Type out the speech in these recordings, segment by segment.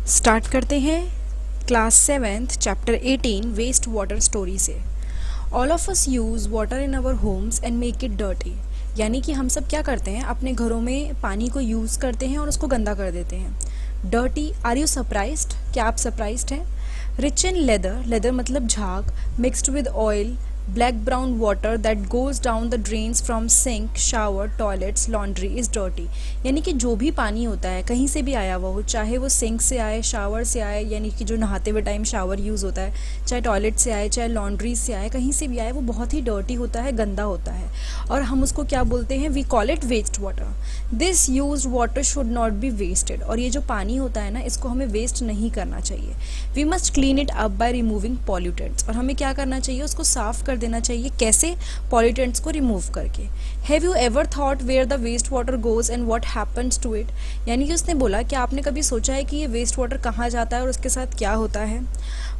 Start करते हैं class 7th chapter 18 waste water story से। All of us use water in our homes and make it dirty. यानी कि हम सब क्या करते हैं, अपने घरों में पानी को यूज़ करते हैं और उसको गंदा कर देते हैं। Dirty, are you surprised? क्या आप सरप्राइज्ड हैं? रिच इन लेदर, लेदर मतलब झाग, mixed with oil, black brown water that goes down the drains from sink, shower, toilets, laundry is dirty. यानी कि जो भी पानी होता है कहीं से भी आया हुआ हो, चाहे वो सिंक से आए, शावर से आए, यानी कि जो नहाते हुए टाइम शावर यूज़ होता है, चाहे टॉयलेट से आए, चाहे लॉन्ड्री से आए, कहीं से भी आए, वो बहुत ही डर्टी होता है, गंदा होता है। और हम उसको क्या बोलते हैं? We call it waste water. This used water should not be wasted. और ये जो पानी होता है ना, इसको हमें वेस्ट नहीं करना चाहिए। We must clean it up by removing pollutants. और हमें क्या करना चाहिए? उसको साफ कर देना चाहिए। कैसे? पॉल्यूटेंट्स को रिमूव करके। Have you ever thought where the waste water goes and what happens to it? यानी कि उसने बोला कि आपने कभी सोचा है कि ये वेस्ट वाटर कहाँ जाता है और उसके साथ क्या होता है?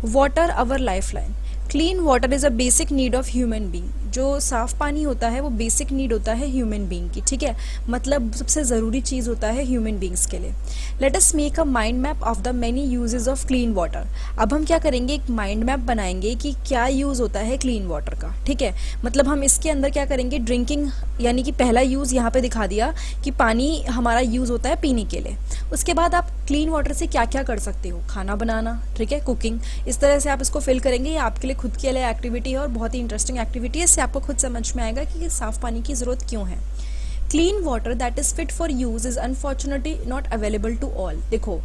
Water our lifeline. Clean water is a basic need of human being. जो साफ़ पानी होता है वो बेसिक नीड होता है ह्यूमन बींग की, ठीक है? मतलब सबसे ज़रूरी चीज़ होता है ह्यूमन बींग्स के लिए। Let us make a mind map of the many uses of clean water. अब हम क्या करेंगे? एक माइंड मैप बनाएंगे कि क्या यूज़ होता है क्लीन वाटर का, ठीक है? मतलब हम इसके अंदर क्या करेंगे? ड्रिंकिंग, यानी कि पहला यूज़ यहाँ पे दिखा दिया कि पानी हमारा यूज़ होता है पीने के लिए। उसके बाद आप क्लीन वाटर से क्या क्या कर सकते हो? खाना बनाना, ठीक है, कुकिंग। इस तरह से आप इसको फिल करेंगे। ये आपके लिए खुद के लिए एक्टिविटी है और बहुत ही इंटरेस्टिंग एक्टिविटी है। इससे आपको खुद समझ में आएगा कि साफ़ पानी की ज़रूरत क्यों है। Clean water that is fit for use is unfortunately not available to all. देखो,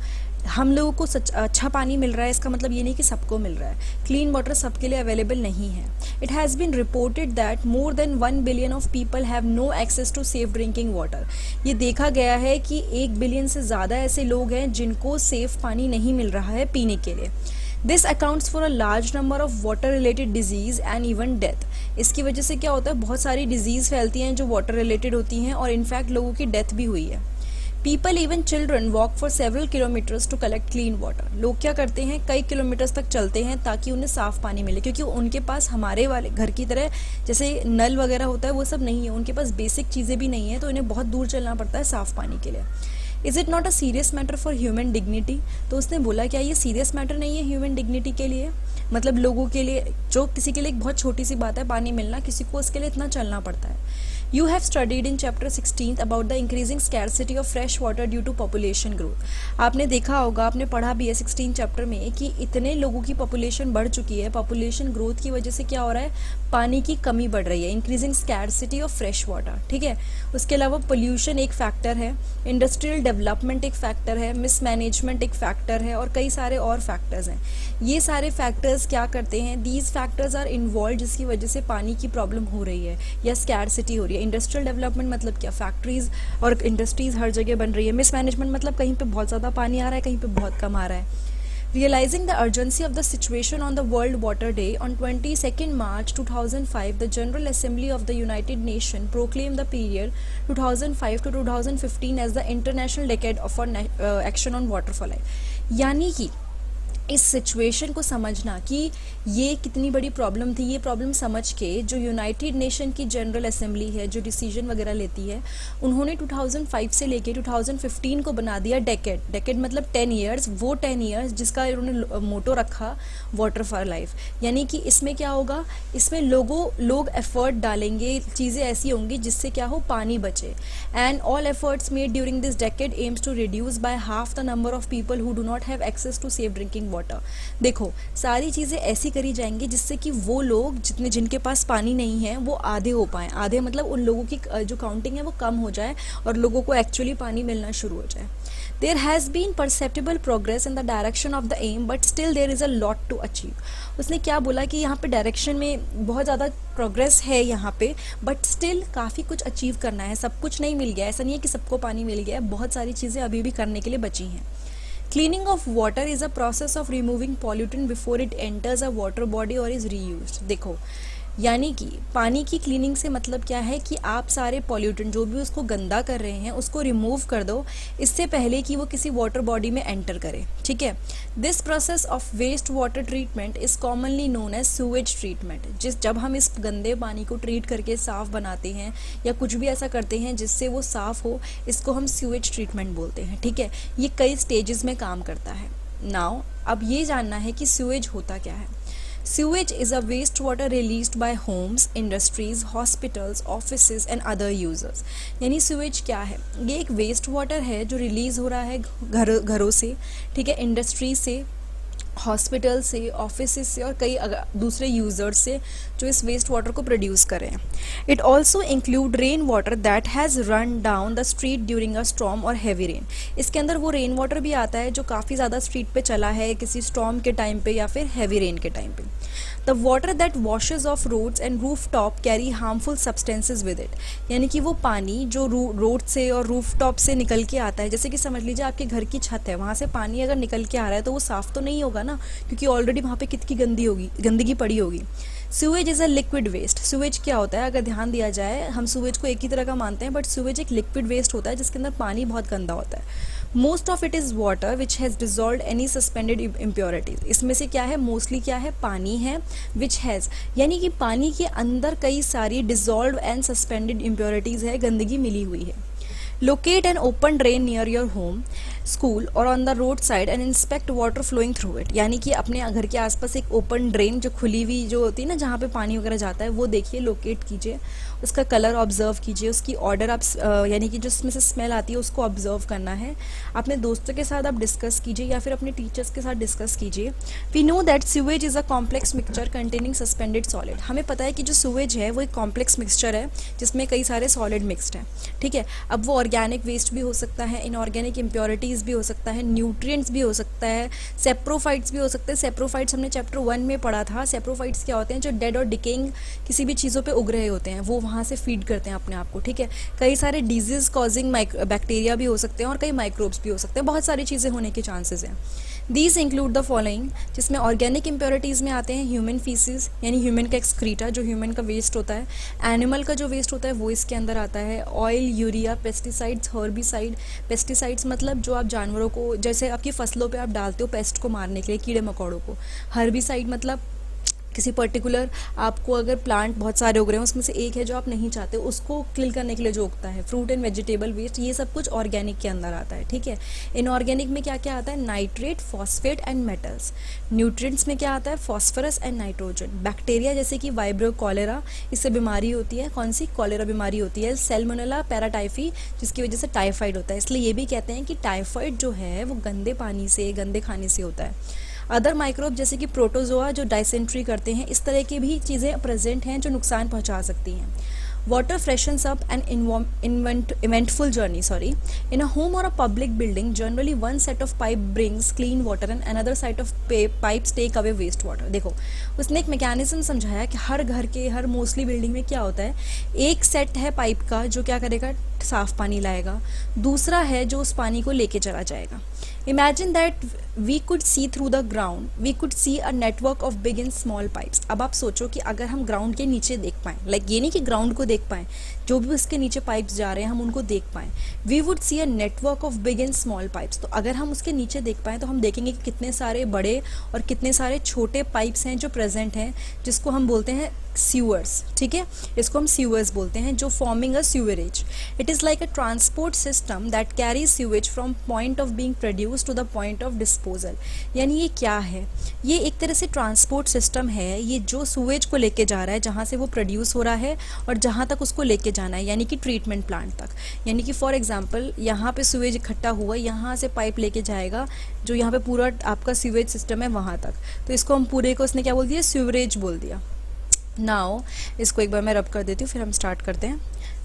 हम लोगों को अच्छा पानी मिल रहा है, इसका मतलब ये नहीं कि सबको मिल रहा है। क्लीन वाटर सबके लिए अवेलेबल नहीं है। It has been reported that more than 1 billion of people have no access to safe drinking water. ये देखा गया है कि 1 बिलियन से ज़्यादा ऐसे लोग हैं जिनको सेफ पानी नहीं मिल रहा है पीने के लिए। This accounts for a large number of water related disease and even death. इसकी वजह से क्या होता है? बहुत सारी डिजीज़ फैलती हैं जो वाटर रिलेटेड होती हैं और इनफैक्ट लोगों की डेथ भी हुई है। People even children walk for several kilometres to collect clean water. लोग क्या करते हैं? कई किलोमीटर्स तक चलते हैं ताकि उन्हें साफ़ पानी मिले, क्योंकि उनके पास हमारे वाले घर की तरह जैसे नल वगैरह होता है वो सब नहीं है, उनके पास बेसिक चीज़ें भी नहीं है, तो इन्हें बहुत दूर चलना पड़ता है साफ़ पानी के लिए। Is it not a serious matter for human dignity? तो उसने बोला क्या ये सीरियस मैटर नहीं है ह्यूमन डिग्निटी के लिए? मतलब लोगों के लिए, जो किसी के लिए एक बहुत छोटी सी बात है पानी मिलना, किसी को उसके लिए इतना चलना पड़ता है। You have studied in chapter 16 about the increasing scarcity of fresh water due to population growth। आपने देखा होगा, आपने पढ़ा भी है 16 चैप्टर में कि इतने लोगों की पॉपुलेशन बढ़ चुकी है। पॉपुलेशन ग्रोथ की वजह से क्या हो रहा है? पानी की कमी बढ़ रही है। Increasing scarcity of fresh water, ठीक है? उसके अलावा पोल्यूशन एक फैक्टर है, इंडस्ट्रियल डेवलपमेंट एक फैक्टर है, मिसमैनेजमेंट एक फैक्टर है और कई सारे और फैक्टर्स हैं। ये सारे फैक्टर्स क्या करते हैं? दीज फैक्टर्स आर इन्वॉल्व, जिसकी वजह से पानी की प्रॉब्लम हो रही है या स्कैरसिटी हो रही है। इंडस्ट्रियल डेवलपमेंट मतलब क्या? फैक्ट्रीज और इंडस्ट्रीज हर जगह बन रही है। मिसमैनेजमेंट मतलब कहीं पे बहुत ज़्यादा पानी आ रहा है, कहीं पे बहुत कम आ रहा है। Realizing the urgency of the situation on the World Water Day on 22nd March 2005, the General Assembly of the United Nations proclaimed the period 2005 to 2015 as the International Decade for Action on Water for Life। यानी कि इस situation को समझना कि ये कितनी बड़ी problem थी, ये प्रॉब्लम समझ के जो यूनाइटेड नेशन की जनरल असेंबली है, जो डिसीजन वगैरह लेती है, उन्होंने 2005 से लेके 2015 को बना दिया डेकेड। डेकेड मतलब 10 ईयर्स, वो 10 ईयर्स जिसका उन्होंने मोटो रखा वाटर फॉर लाइफ। यानी कि इसमें क्या होगा? इसमें लोग एफर्ट डालेंगे, चीज़ें ऐसी होंगी जिससे क्या हो? पानी बचे। And all efforts made during this decade aims to reduce by half the number of people who do not have access to safe drinking water. देखो, सारी चीज़ें ऐसी करी जाएंगी जिससे कि वो लोग जिनके पास पानी नहीं है वो आधे हो पाएँ। आधे मतलब उन लोगों की जो काउंटिंग है वो कम हो जाए और लोगों को एक्चुअली पानी मिलना शुरू हो जाए। There has been perceptible progress in the direction of the aim, but still there is a lot to achieve। उसने क्या बोला कि यहाँ पे डायरेक्शन में बहुत ज़्यादा प्रोग्रेस है यहाँ पे, बट स्टिल काफ़ी कुछ अचीव करना है। सब कुछ नहीं मिल गया, ऐसा नहीं है कि सबको पानी मिल गया है, बहुत सारी चीज़ें अभी भी करने के लिए बची हैं। Cleaning of water is a process of removing pollutant before it enters a water body or is reused। देखो, यानी कि पानी की क्लीनिंग से मतलब क्या है कि आप सारे पॉल्यूटेंट जो भी उसको गंदा कर रहे हैं उसको रिमूव कर दो इससे पहले कि वो किसी वाटर बॉडी में एंटर करे, ठीक है? This process of waste water treatment is commonly known as sewage treatment. जब हम इस गंदे पानी को ट्रीट करके साफ़ बनाते हैं या कुछ भी ऐसा करते हैं जिससे वो साफ़ हो, इसको हम सूवेज ट्रीटमेंट बोलते हैं, ठीक है? ये कई स्टेजेस में काम करता है। नाउ अब ये जानना है कि सीवेज होता क्या है। Sewage is a waste water released by homes, industries, hospitals, offices and other users. यानी सीवेज क्या है? ये एक वेस्ट वाटर है जो रिलीज हो रहा है घरों से, ठीक है, इंडस्ट्री से, हॉस्पिटल से, ऑफिस से और कई दूसरे यूज़र्स से जो इस वेस्ट वाटर को प्रोड्यूस कर रहे हैं। It also include rain water that has run down the street during a storm और हैवी रेन। इसके अंदर वो रेन वाटर भी आता है जो काफ़ी ज़्यादा स्ट्रीट पे चला है किसी स्टॉर्म के टाइम पे या फिर हैवी रेन के टाइम पे। The water that washes off roads and roof top carry harmful substances with it. यानी कि वो पानी जो रोड से और रूफ टॉप से निकल के आता है, जैसे कि समझ लीजिए आपके घर की छत है, वहाँ से पानी अगर निकल के आ रहा है तो वो साफ़ तो नहीं होगा ना, क्योंकि ऑलरेडी वहाँ पे कितनी गंदगी पड़ी होगी। Sewage is a liquid waste. Sewage क्या होता है? अगर ध्यान दिया जाए, हम सीवेज को एक ही तरह का मानते हैं, बट सीवेज एक लिक्विड वेस्ट होता है जिसके अंदर पानी बहुत गंदा होता है। Most of it is water which has dissolve any suspended impurities. इसमें से क्या है? मोस्टली क्या है? पानी है। विच हैज़ यानी कि पानी के अंदर कई सारी डिजॉल्व एंड सस्पेंडेड इम्प्योरिटीज़ है, गंदगी मिली हुई है। Locate an open drain near your home, school or on the roadside and inspect water flowing through it। यानी कि अपने घर के आसपास एक ओपन ड्रेन जो खुली हुई जो होती है ना, जहाँ पे पानी वगैरह जाता है, वो देखिए, लोकेट कीजिए, उसका कलर ऑब्जर्व कीजिए, उसकी ऑर्डर आप यानी कि जो उसमें से स्मेल आती है उसको ऑब्जर्व करना है। अपने दोस्तों के साथ आप डिस्कस कीजिए या फिर अपने टीचर्स के साथ डिस्कस कीजिए। We know that sewage is a complex mixture containing suspended solid. हमें पता है कि जो सीवेज है वो एक कॉम्प्लेक्स मिक्सचर है जिसमें कई सारे सॉलिड मिक्सड हैं, ठीक है। अब वो ऑर्गेनिक वेस्ट भी हो सकता है, इनऑर्गेनिक इम्प्योरिटीज़ भी हो सकता है, न्यूट्रिएंट्स भी हो सकता है, सेप्रोफाइट्स भी हो सकते हैं। सेप्रोफाइट्स हमने चैप्टर 1 में पढ़ा था। सेप्रोफाइट्स क्या होते हैं? जो डेड और डिकेइंग किसी भी चीज़ों पे उग रहे होते हैं, वो वहाँ से फीड करते हैं अपने आप को, ठीक है। कई सारे डिजीज़ कॉजिंग बैक्टीरिया भी हो सकते हैं और कई माइक्रोब्स भी हो सकते हैं, बहुत सारी चीज़ें होने के चांसेस हैं। दीज इंक्लूड द फॉलोइंग, जिसमें ऑर्गेनिक इम्प्योरिटीज़ में आते हैं ह्यूमन फीसिस, यानी ह्यूमन का एक्सक्रीटा जो ह्यूमन का वेस्ट होता है, एनिमल का जो वेस्ट होता है वो इसके अंदर आता है, oil, urea, pesticides, herbicide. Pesticides मतलब जो आप जानवरों को, जैसे आपकी फसलों पे आप डालते हो पेस्ट को मारने के लिए, कीड़े मकोड़ों को। हर्बिसाइड मतलब किसी पर्टिकुलर, आपको अगर प्लांट बहुत सारे उग रहे हैं उसमें से एक है जो आप नहीं चाहते, उसको किल करने के लिए जो उगता है। फ्रूट एंड वेजिटेबल वेस्ट, ये सब कुछ ऑर्गेनिक के अंदर आता है, ठीक है। इनऑर्गेनिक में क्या क्या आता है? Nitrate, phosphate and metals. Nutrients में क्या आता है? Phosphorus and nitrogen. बैक्टीरिया जैसे कि वाइब्रो कॉलेरा, इससे बीमारी होती है। कौन सी? कॉलेरा बीमारी होती है। सैल्मोनेला पैराटाइफी, जिसकी वजह से टाइफाइड होता है। इसलिए ये भी कहते हैं कि टाइफाइड जो है वो गंदे पानी से, गंदे खाने से होता है। अदर माइक्रोब जैसे कि प्रोटोजोआ जो डाइसेंट्री करते हैं, इस तरह की भी चीज़ें प्रेजेंट हैं जो नुकसान पहुंचा सकती हैं। Water freshens up an eventful journey, in a home और a public building generally one set of pipe brings clean water and another set of pipes take away waste water. देखो, उसने एक मैकेनिज्म समझाया कि हर घर के, हर मोस्टली बिल्डिंग में क्या होता है, एक सेट है पाइप का जो क्या करेगा? साफ पानी लाएगा, दूसरा है जो उस पानी को लेके चला जाएगा। Imagine that we could see through the ground, we could see a network of big and small pipes। अब आप सोचो कि अगर हम ग्राउंड के नीचे देख पाएँ, लाइक ये नहीं कि ग्राउंड को देख पाएँ, जो भी उसके नीचे पाइप्स जा रहे हैं हम उनको देख पाएँ। We would see a network of big and small pipes. तो अगर हम उसके नीचे देख पाएँ तो हम देखेंगे कि कितने सारे बड़े और कितने सारे छोटे पाइप्स हैं जो प्रेजेंट हैं, जिसको हम बोलते हैं सीवर्स, ठीक है। इसको हम सीवर्स बोलते हैं, जो forming a sewerage. It is like a transport system that carry sewage from point of being produce to the point of disposal. यानी ये क्या है? ये एक तरह से ट्रांसपोर्ट सिस्टम है, ये जो सीवेज को लेके जा रहा है जहाँ से वो प्रोड्यूस हो रहा है और जहाँ तक उसको लेके जाना है, यानी कि ट्रीटमेंट प्लांट तक। यानी कि फॉर एग्जांपल यहाँ पे सीवेज इकट्ठा हुआ, यहाँ से पाइप लेके जाएगा जो यहाँ पे पूरा आपका सीवेज सिस्टम है वहाँ तक, तो इसको हम पूरे को उसने क्या बोल दिया? सीवरेज बोल दिया। नाउ इसको एक बार मैं रब कर देती हूँ, फिर हम स्टार्ट करते हैं।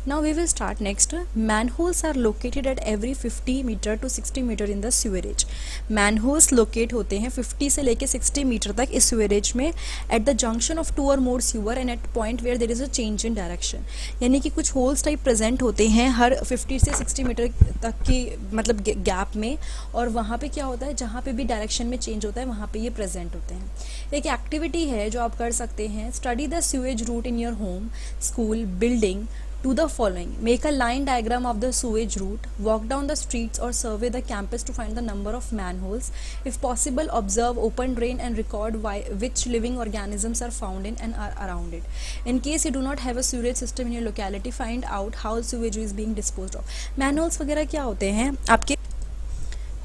Now we will start next. Manholes are located at every 50 metre to 60 metre in the sewerage. Manholes locate होते हैं 50 से लेके 60 मीटर तक इस sewerage में at the junction of 2 or more sewer and at point where there is a change in direction। यानी कि कुछ holes type present होते हैं हर 50 से 60 मीटर तक की मतलब गैप में, और वहाँ पे क्या होता है, जहाँ पे भी डायरेक्शन में चेंज होता है वहाँ पे ये प्रेजेंट होते हैं। एक एक्टिविटी है जो आप कर सकते हैं, study the sewage route in your home, school, building, do the following. Make a line diagram of the sewage route, walk down the streets or survey the campus to find the number of manholes. If possible, observe open drain and record which living organisms are found in and are around it. In case you do not have a sewage system in your locality, find out how sewage is being disposed of. Manholes वगैरह क्या होते हैं आपके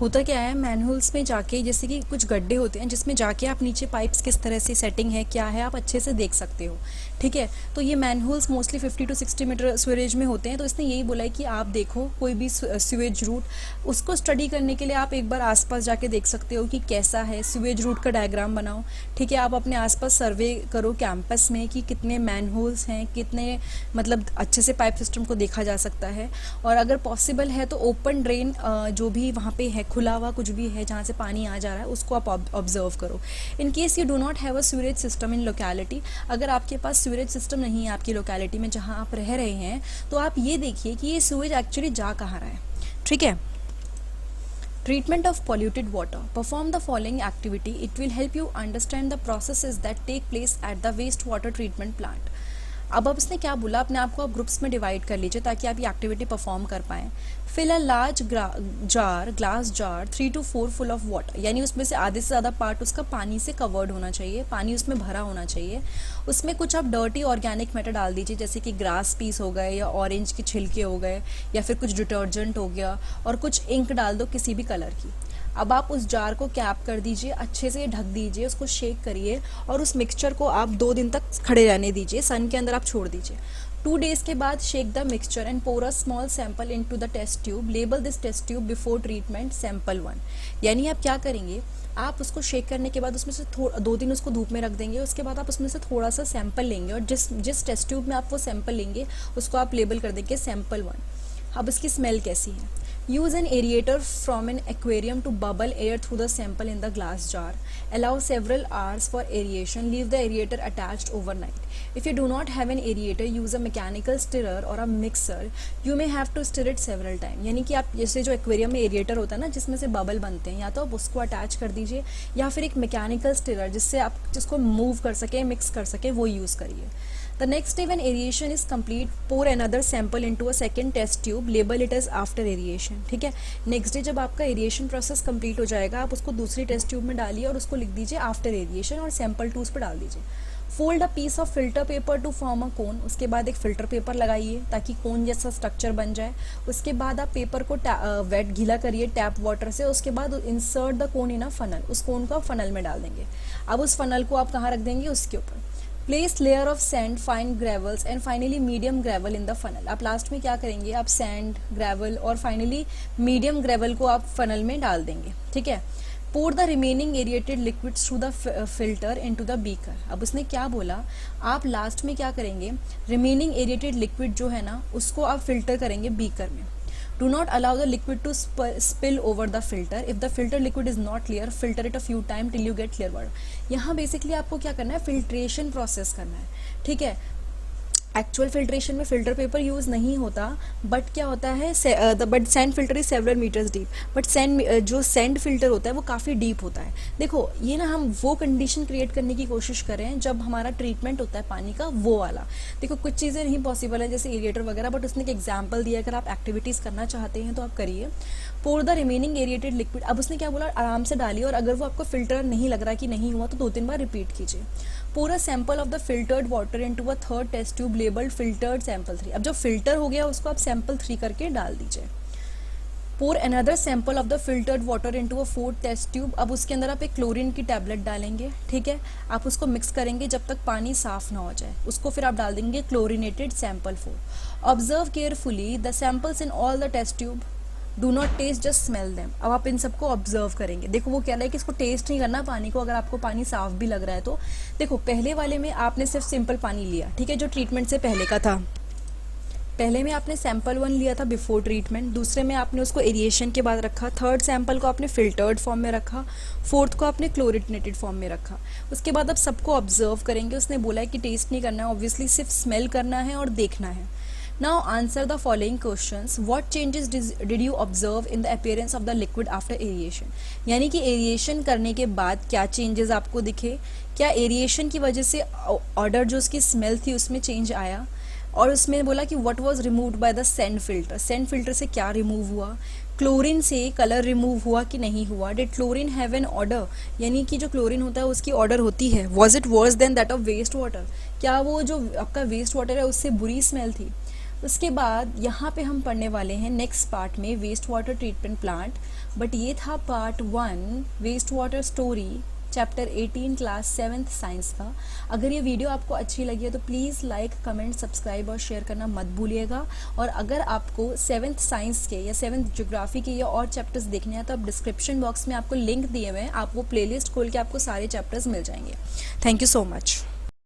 होता क्या है, manholes में जाके जैसे कि कुछ गड्ढे होते हैं जिसमें जाके आप नीचे पाइप्स किस तरह से सेटिंग है क्या है आप अच्छे से देख सकते हो, ठीक है। तो ये manholes mostly 50 to 60 metre sewage में होते हैं, तो इसने यही बोला है कि आप देखो कोई भी सीवेज रूट, उसको स्टडी करने के लिए आप एक बार आसपास जाके देख सकते हो कि कैसा है, सीवेज रूट का डायग्राम बनाओ, ठीक है। आप अपने आसपास सर्वे करो कैंपस में कि कितने मैनहोल्स हैं, कितने मतलब अच्छे से पाइप सिस्टम को देखा जा सकता है, और अगर पॉसिबल है तो ओपन ड्रेन जो भी वहाँ पे है, खुला हुआ कुछ भी है जहाँ से पानी आ जा रहा है, उसको आप ऑब्जर्व करो। In case you do not have a sewerage system in locality, अगर आपके पास सीवरेज सिस्टम नहीं है आपकी लोकेलिटी में जहाँ आप रह रहे हैं, तो आप ये देखिए कि ये सीवेज एक्चुअली जा कहाँ रहा है, ठीक है। Treatment of polluted water. Perform the following activity. It will help you understand the processes that take place at the wastewater treatment plant. अब इसने क्या बोला, अपने आप को आप ग्रुप्स में डिवाइड कर लीजिए ताकि आप ये एक्टिविटी परफॉर्म कर पाएँ। Fill a large glass jar 3 to 4 full of water, यानी उसमें से आधे से ज़्यादा पार्ट उसका पानी से कवर्ड होना चाहिए, पानी उसमें भरा होना चाहिए। उसमें कुछ आप डर्टी ऑर्गेनिक मैटर डाल दीजिए, जैसे कि ग्रास पीस हो गए या ऑरेंज के छिलके हो गए या फिर कुछ डिटर्जेंट हो गया, और कुछ इंक डाल दो किसी भी कलर की। अब आप उस जार को कैप कर दीजिए, अच्छे से ढक दीजिए, उसको शेक करिए और उस मिक्सचर को आप 2 दिन तक खड़े रहने दीजिए, सन के अंदर आप छोड़ दीजिए। 2 days के बाद shake the mixture and pour a small sample into the test tube, label this test tube before treatment sample 1। यानी आप क्या करेंगे, आप उसको शेक करने के बाद उसमें से 2 दिन उसको धूप में रख देंगे, उसके बाद आप उसमें से थोड़ा सा सैंपल लेंगे और जिस टेस्ट ट्यूब में आप वो सैंपल लेंगे उसको आप लेबल कर देंगे सैंपल 1। अब इसकी स्मेल कैसी है। Use an aerator from an aquarium to bubble air through the sample in the glass jar. Allow several hours for aeration. Leave the aerator attached overnight. If you do not have an aerator, use a mechanical stirrer or a mixer. You may have to stir it several times. यानी कि आप जैसे जो aquarium में एरिएटर होता है ना जिसमें से बबल बनते हैं, या तो आप उसको अटैच कर दीजिए या फिर एक मैकेनिकल स्टिरर जिससे आप जिसको मूव कर सकें, मिक्स कर सकें, वो यूज़ करिए। The next day when aeration is complete, pour another sample into a second test tube. Label it as after aeration. ठीक है। नेक्स्ट डे जब आपका एरिएशन प्रोसेस कंप्लीट हो जाएगा, आप उसको दूसरी टेस्ट ट्यूब में डालिए और उसको लिख दीजिए आफ्टर एरिएशन और सैंपल 2 उस पर डाल दीजिए। Fold a piece of filter paper to form a cone, उसके बाद एक फिल्टर पेपर लगाइए ताकि कोन जैसा स्ट्रक्चर बन जाए। उसके बाद आप पेपर को वेट गीला करिए टैप वाटर से, उसके बाद insert the cone in a funnel, उस कोन को आप फनल में डाल देंगे। अब उस फनल को आप कहाँ रख देंगे, उसके ऊपर। Place layer of sand, fine gravels and finally medium gravel in the funnel. आप लास्ट में क्या करेंगे, आप सैंड, ग्रेवल और फाइनली मीडियम ग्रेवल को आप फनल में डाल देंगे, ठीक है। Pour the remaining aerated liquid through the filter into the beaker. अब उसने क्या बोला, आप लास्ट में क्या करेंगे, रिमेनिंग एरिएटेड लिक्विड जो है ना उसको आप फिल्टर करेंगे बीकर में। Do not allow the liquid to spill over the filter. If the filter liquid is not clear, filter it a few times till you get clear water. यहाँ basically आपको क्या करना है, फिल्ट्रेशन प्रोसेस करना है, ठीक है। एक्चुअल फिल्ट्रेशन में फिल्टर पेपर यूज़ नहीं होता, बट क्या होता है, but sand filter is several metres deep, but जो सैंड फिल्टर होता है वो काफ़ी डीप होता है। देखो ये ना हम वो कंडीशन क्रिएट करने की कोशिश करें जब हमारा ट्रीटमेंट होता है पानी का, वो वाला। देखो कुछ चीज़ें नहीं पॉसिबल है जैसे एरिएटर वगैरह, बट उसने एक एग्जाम्पल दिया, अगर आप एक्टिविटीज़ करना चाहते हैं तो आप करिए। Pour the remaining aerated liquid, अब उसने क्या बोला, आराम से डालिए और अगर वो आपको फिल्टर नहीं लग रहा कि नहीं हुआ तो 2-3 बार रिपीट कीजिए। पूरा sample of the filtered water into a third test tube labelled filtered sample 3। अब जो फिल्टर हो गया उसको आप सैंपल 3 करके डाल दीजिए। Pour another sample of the filtered water into a fourth test tube. अब उसके अंदर आप एक क्लोरीन की टैबलेट डालेंगे, ठीक है। आप उसको मिक्स करेंगे जब तक पानी साफ ना हो जाए, उसको फिर आप डाल देंगे chlorinated sample 4। Observe carefully the samples in all the test tube, do not test just smell them. अब आप इन सबको ऑब्जर्व करेंगे। देखो वो कह रहा है कि इसको टेस्ट नहीं करना पानी को, अगर आपको पानी साफ भी लग रहा है तो। देखो पहले वाले में आपने सिर्फ सिंपल पानी लिया, ठीक है, जो ट्रीटमेंट से पहले का था। पहले में आपने सैंपल 1 लिया था बिफोर ट्रीटमेंट, दूसरे में आपने उसको एरिएशन के बाद रखा, थर्ड सैंपल को आपने फिल्टर्ड फॉर्म में रखा, फोर्थ को आपने क्लोरिनेटेड फॉर्म में रखा। उसके बाद आप सबको ऑब्जर्व करेंगे। उसने बोला है कि टेस्ट नहीं करना है, ऑब्वियसली सिर्फ स्मेल करना है और देखना है। Now answer the following questions. What changes did you observe in the appearance of the liquid after aeration? यानी कि एरिएशन करने के बाद क्या चेंजेस आपको दिखे, क्या एरिएशन की वजह से ऑर्डर जो उसकी स्मेल थी उसमें चेंज आया, और उसमें बोला कि what was removed by the sand filter, sand filter से क्या रिमूव हुआ, क्लोरीन से कलर रिमूव हुआ कि नहीं हुआ, did chlorine have an order, यानी कि जो क्लोरीन होता है उसकी ऑर्डर होती है, was it worse than that of waste water, क्या वो जो आपका वेस्ट वाटर है उससे बुरी स्मेल थी। उसके बाद यहाँ पे हम पढ़ने वाले हैं नेक्स्ट पार्ट में waste water treatment plant. But ये था part 1 waste water story chapter 18 class 7th science का। अगर ये वीडियो आपको अच्छी लगी है तो प्लीज़ लाइक कमेंट सब्सक्राइब और शेयर करना मत भूलिएगा। और अगर आपको 7th साइंस के या 7th ज्योग्राफी के या और चैप्टर्स देखने हैं तो आप डिस्क्रिप्शन बॉक्स में आपको लिंक दिए हुए हैं, आप वो प्लेलिस्ट खोल के आपको सारे चैप्टर्स मिल जाएंगे। Thank you so much.